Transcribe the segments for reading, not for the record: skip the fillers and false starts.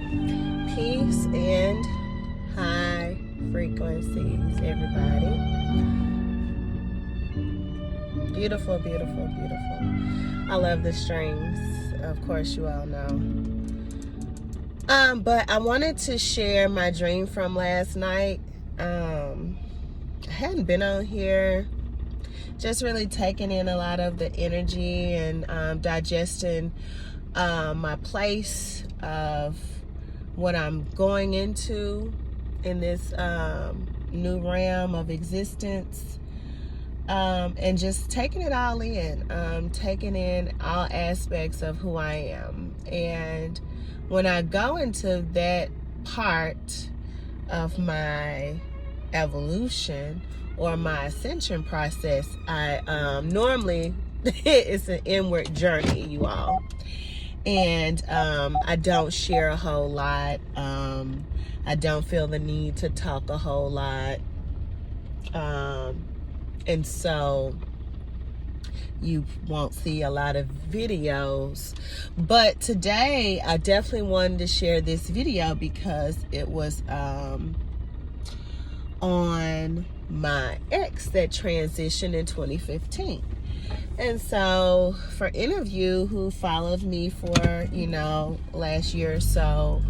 Peace and high frequencies, everybody. Beautiful, beautiful, beautiful. I love the strings, of course, you all know. But I wanted to share my dream from last night. I hadn't been on here, just really taking in a lot of the energy and digesting my place of what I'm going into in this new realm of existence, and just taking it all in, taking in all aspects of who I am. And when I go into that part of my evolution or my ascension process, I normally it's an inward journey, you all. And I don't share a whole lot. I don't feel the need to talk a whole lot. And so you won't see a lot of videos. But today I definitely wanted to share this video because it was on my ex that transitioned in 2015. And so for any of you who followed me for, last year or so,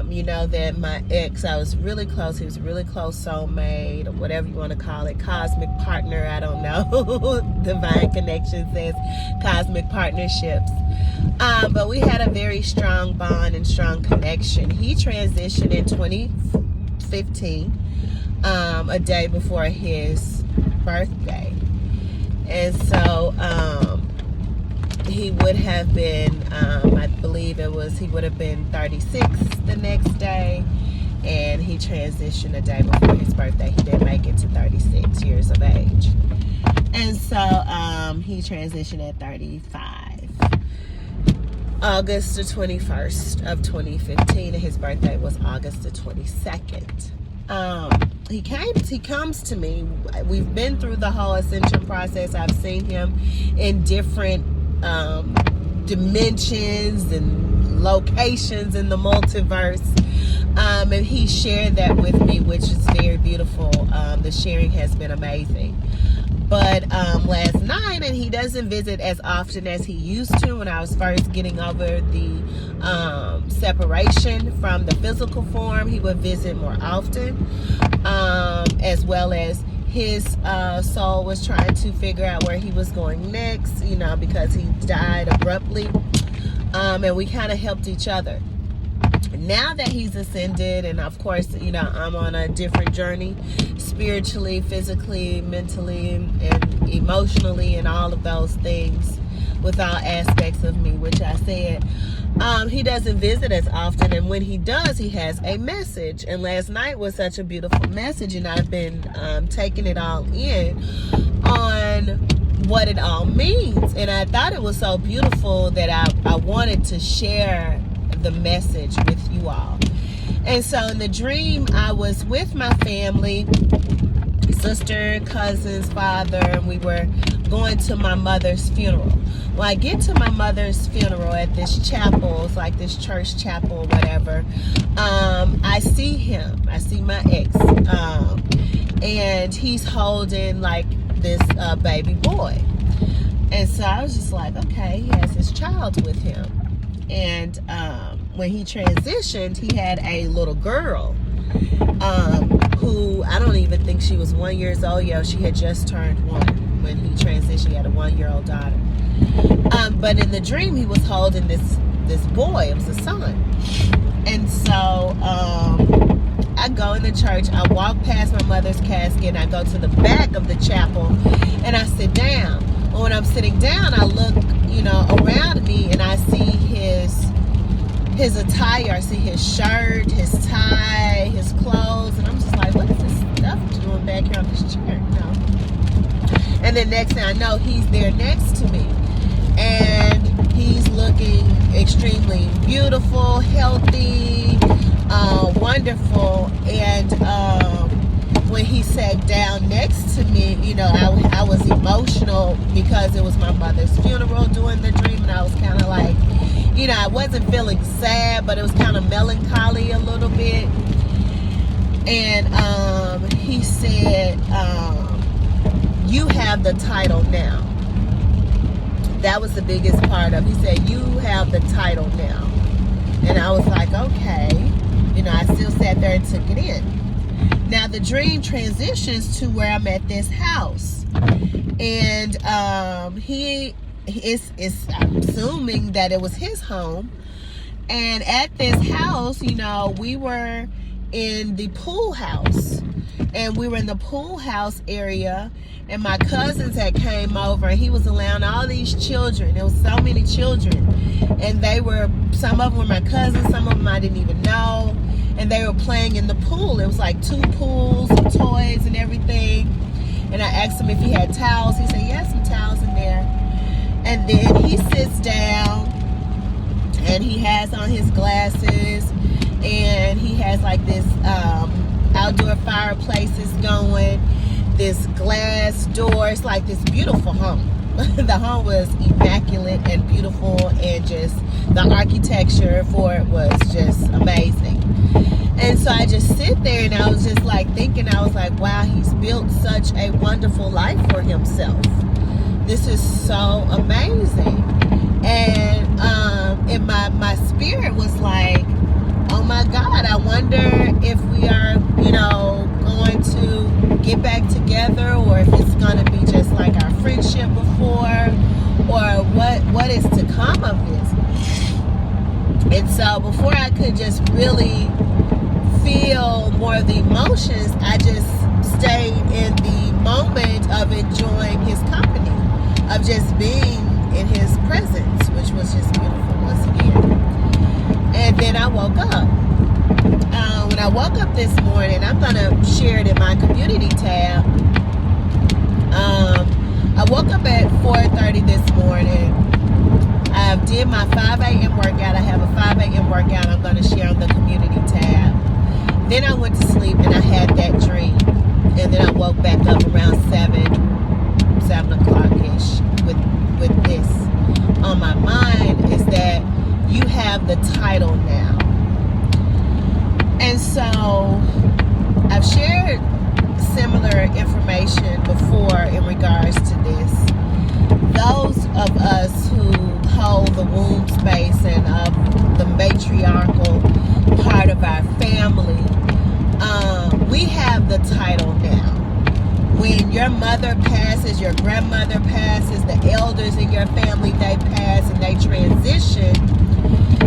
you know that my ex, I was really close. He was a really close soulmate, or whatever you want to call it, cosmic partner, I don't know. Divine Connection says cosmic partnerships. But we had a very strong bond and strong connection. He transitioned in 2015, a day before his birthday. And so he would have been, I believe he would have been 36 the next day, and he transitioned a day before his birthday. He didn't make it to 36 years of age. And so he transitioned at 35. August the 21st of 2015, and his birthday was August the 22nd. He comes to me. We've been through the whole ascension process. I've seen him in different dimensions and locations in the multiverse. And he shared that with me, which is very beautiful. The sharing has been amazing. But last night, and he doesn't visit as often as he used to when I was first getting over the separation from the physical form. He would visit more often, as well as his soul was trying to figure out where he was going next, because he died abruptly, and we kind of helped each other. Now that he's ascended, and of course, I'm on a different journey, spiritually, physically, mentally, and emotionally, and all of those things with all aspects of me, which I said, he doesn't visit as often, and when he does, he has a message. And last night was such a beautiful message, and I've been taking it all in on what it all means. And I thought it was so beautiful that I wanted to share the message with you all. And so in the dream, I was with my family, sister, cousins, father, and we were going to my mother's funeral. When I get to my mother's funeral at this chapel, it's like this church chapel or whatever, I see him. I see my ex, and he's holding like this baby boy. And so I was just like, okay, he has his child with him. And when he transitioned, he had a little girl who I don't even think she was 1 year old. Yeah, she had just turned 1 when he transitioned. He had a 1-year-old daughter. But in the dream, he was holding this boy. It was a son. And so I go in the church. I walk past my mother's casket, and I go to the back of the chapel, and I sit down. But when I'm sitting down, I look, around me, and I see his attire. I see his shirt, his tie, his clothes, and I'm just like, what is this stuff doing back here on this chair? And then next thing I know, he's there next to me, and he's looking extremely beautiful, healthy, wonderful. And when he sat down next to me, I was emotional because it was my mother's funeral during the dream, and I was kind of like you know, I wasn't feeling sad, but it was kind of melancholy a little bit. And he said, you have the title now. That was the biggest part of it. He said, you have the title now. And I was like, okay. You know, I still sat there and took it in. Now the dream transitions to where I'm at this house. And he is I'm assuming that it was his home. And at this house, you know, we were in the pool house. And we were in the pool house area. And my cousins had came over, and he was allowing all these children. There was so many children. And they were, some of them were my cousins, some of them I didn't even know. And they were playing in the pool. It was like 2 pools with toys and everything. And I asked him if he had towels. He said, yeah, some towels in there. And then he sits down, and he has on his glasses, and he has like this outdoor fireplaces going, this glass door. It's like this beautiful home. The home was immaculate and beautiful, and just the architecture for it was just amazing. And so I just sit there, and I was just like thinking, I was like, wow, he's built such a wonderful life for himself. This is so amazing. And my spirit was like, oh my God, I wonder if we are, you know, going to get back together, or if it's going to be just like our friendship before, or what is to come of this. And so before I could just really feel more of the emotions, I just stayed in the moment of enjoying his company, of just being in his presence, which was just beautiful once again. And then I woke up. When I woke up this morning, I'm going to share it in my community tab. I woke up at 4:30 this morning. I did my 5 a.m. workout. I have a 5 a.m. workout I'm going to share on the community tab. Then I went to sleep, and I had that dream. And then I woke back up around 7 o'clock-ish with this on my mind, is that you have the title now. And so I've shared similar information before in regards to this. Those of us who hold the womb space and of the matriarchal part of our family, we have the title now. When your mother passes, your grandmother passes, the elders in your family, they pass and they transition,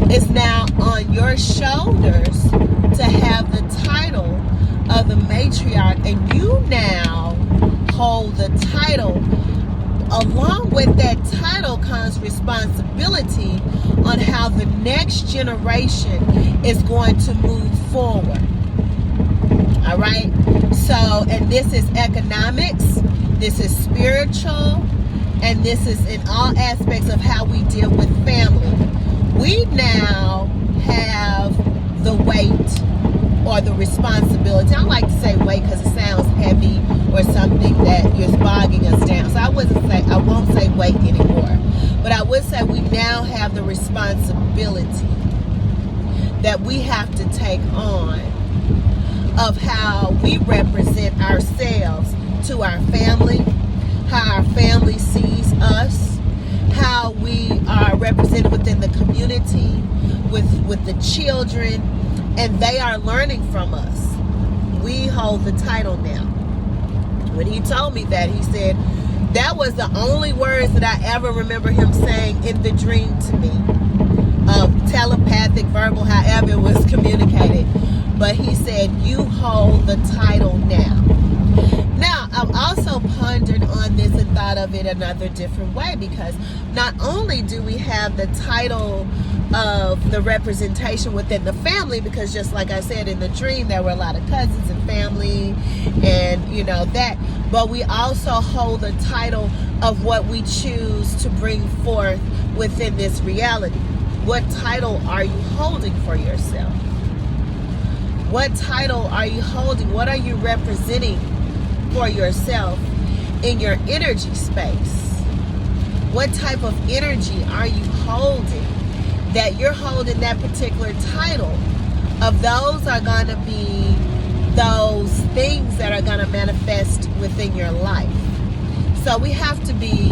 it's now on your shoulders to have the title of the matriarch, and you now hold the title. Along with that title comes responsibility on how the next generation is going to move forward. All right? So, and this is economics, this is spiritual, and this is in all aspects of how we deal with family. We now have the weight or the responsibility. I don't like to say weight because it sounds heavy or something that is bogging us down. So I won't say weight anymore. But I would say we now have the responsibility that we have to take on of how we represent ourselves to our family, how our family sees us, how we are represented within the community, with the children, and they are learning from us. We hold the title now. When he told me that, he said, that was the only words that I ever remember him saying in the dream to me, of telepathic, verbal, however it was communicated. But he said, you hold the title now. Now, I've also pondered on this and thought of it another different way, because not only do we have the title of the representation within the family, because just like I said in the dream, there were a lot of cousins and family and, you know, that, but we also hold the title of what we choose to bring forth within this reality. What title are you holding for yourself? What title are you holding? What are you representing for yourself in your energy space? What type of energy are you holding that you're holding that particular title, of those are going to be those things that are going to manifest within your life. So we have to be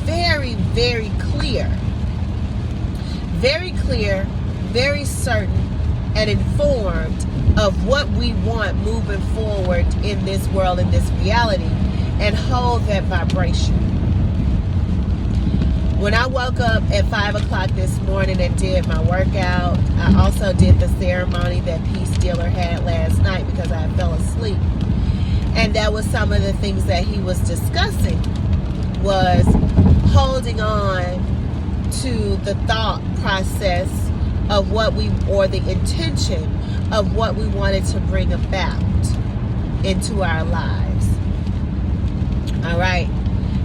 very, very clear, very certain and informed of what we want moving forward in this world, in this reality, and hold that vibration. When I woke up at 5 o'clock this morning and did my workout, I also did the ceremony that Peace Dealer had last night because I fell asleep. And that was some of the things that he was discussing, was holding on to the thought process of what we, or the intention of what we wanted to bring about into our lives. All right.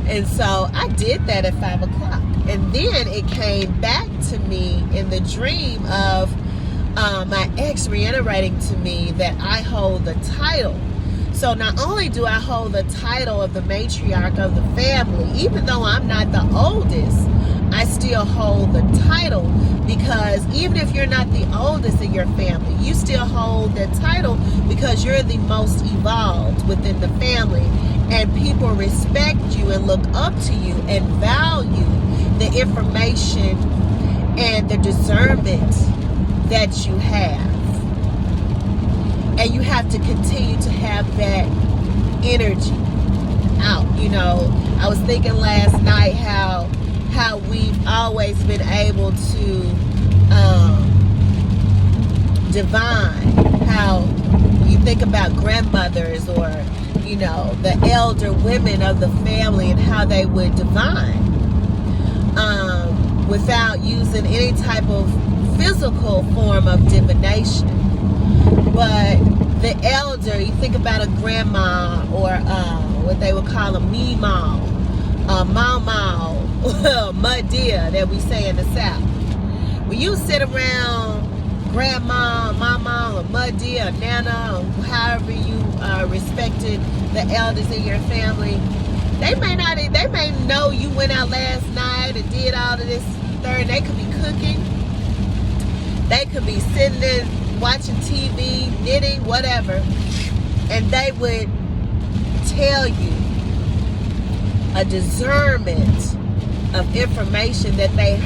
And so I did that at 5 o'clock. And then it came back to me in the dream of my ex reiterating to me that I hold the title. So not only do I hold the title of the matriarch of the family, even though I'm not the oldest, I still hold the title, because even if you're not the oldest in your family, you still hold that title because you're the most evolved within the family, and people respect you and look up to you and value the information and the discernment that you have. And you have to continue to have that energy out. You know, I was thinking last night how we've always been able to divine, how you think about grandmothers or, you know, the elder women of the family and how they would divine without using any type of physical form of divination. But the elder, you think about a grandma or what they would call a meemaw, mau, mud deer that we say in the South. When you sit around grandma, mama, or mud deer, or nana, or however you respected the elders in your family, they may know you went out last night and did all of this third. They could be cooking. They could be sitting there watching TV, knitting, whatever, and they would tell you a discernment of information that they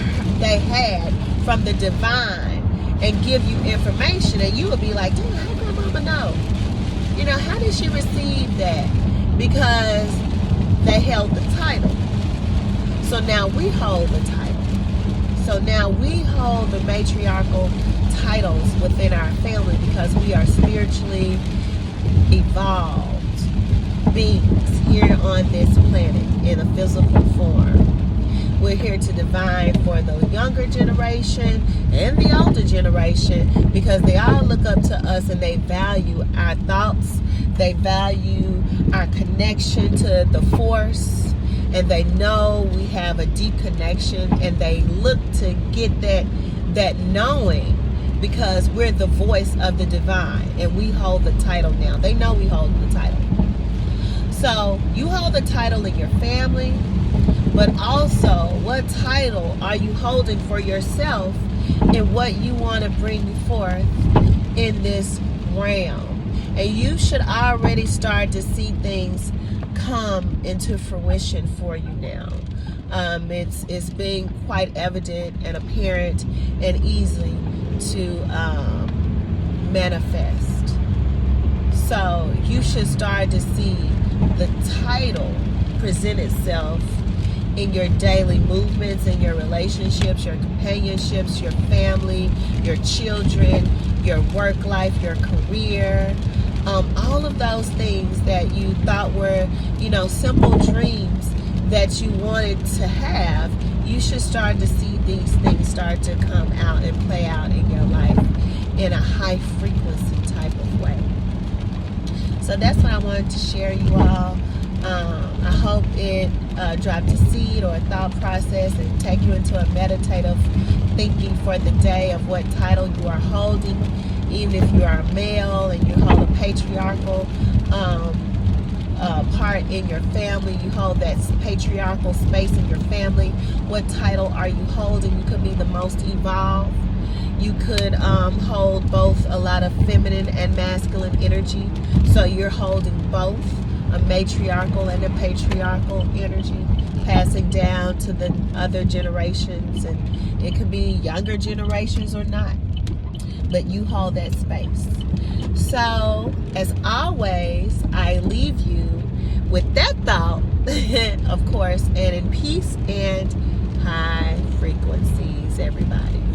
had from the divine, and give you information, and you would be like, dude, how did my mama know? You know, how did she receive that? Because they held the title. So now we hold the title. So now we hold the matriarchal titles within our family because we are spiritually evolved beings here on this planet in a physical form. We're here to divine for the younger generation and the older generation, because they all look up to us and they value our thoughts. They value our connection to the force, and they know we have a deep connection, and they look to get that knowing, because we're the voice of the divine and we hold the title now. They know we hold the title. So you hold the title in your family, but also what title are you holding for yourself and what you want to bring forth in this realm. And you should already start to see things come into fruition for you now. It's being quite evident and apparent and easy to manifest. So you should start to see the title present itself in your daily movements, in your relationships, your companionships, your family, your children, your work life, your career, all of those things that you thought were, simple dreams that you wanted to have. You should start to see these things start to come out and play out in your life in a high frequency type of way. So that's what I wanted to share, you all. I hope it dropped a seed or a thought process and take you into a meditative thinking for the day of what title you are holding. Even if you are a male and you hold a patriarchal part in your family. You hold that patriarchal space in your family. What title are you holding? You could be the most evolved. You could hold both a lot of feminine and masculine energy. So you're holding both a matriarchal and a patriarchal energy, passing down to the other generations. And it could be younger generations or not. But you hold that space. So, as always, I leave you with that thought, of course, and in peace and high frequencies, everybody.